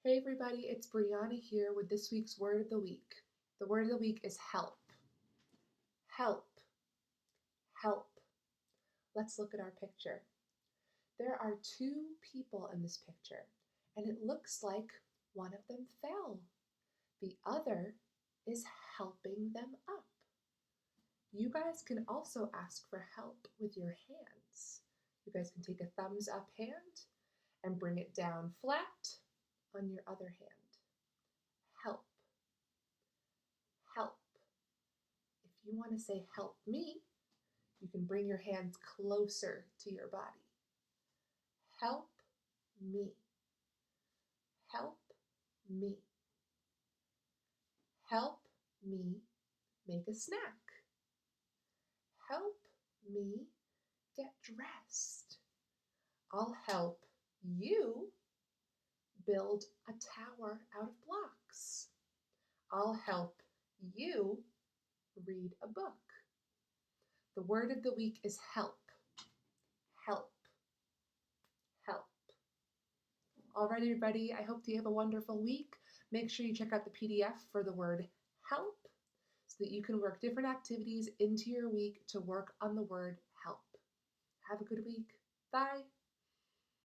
Hey everybody, it's Brianna here with this week's word of the week. The word of the week is help. Help. Help. Let's look at our picture. There are two people in this picture, and it looks like one of them fell. The other is helping them up. You guys can also ask for help with your hands. You guys can take a thumbs up hand and bring it down flat on your other hand. Help. Help. If you want to say help me, you can bring your hands closer to your body. Help me. Help me. Help me make a snack. Help me get dressed. I'll help you build a tower out of blocks. I'll help you read a book. The word of the week is help. Help. Help. All right, everybody, I hope you have a wonderful week. Make sure you check out the PDF for the word help so that you can work different activities into your week to work on the word help. Have a good week. Bye.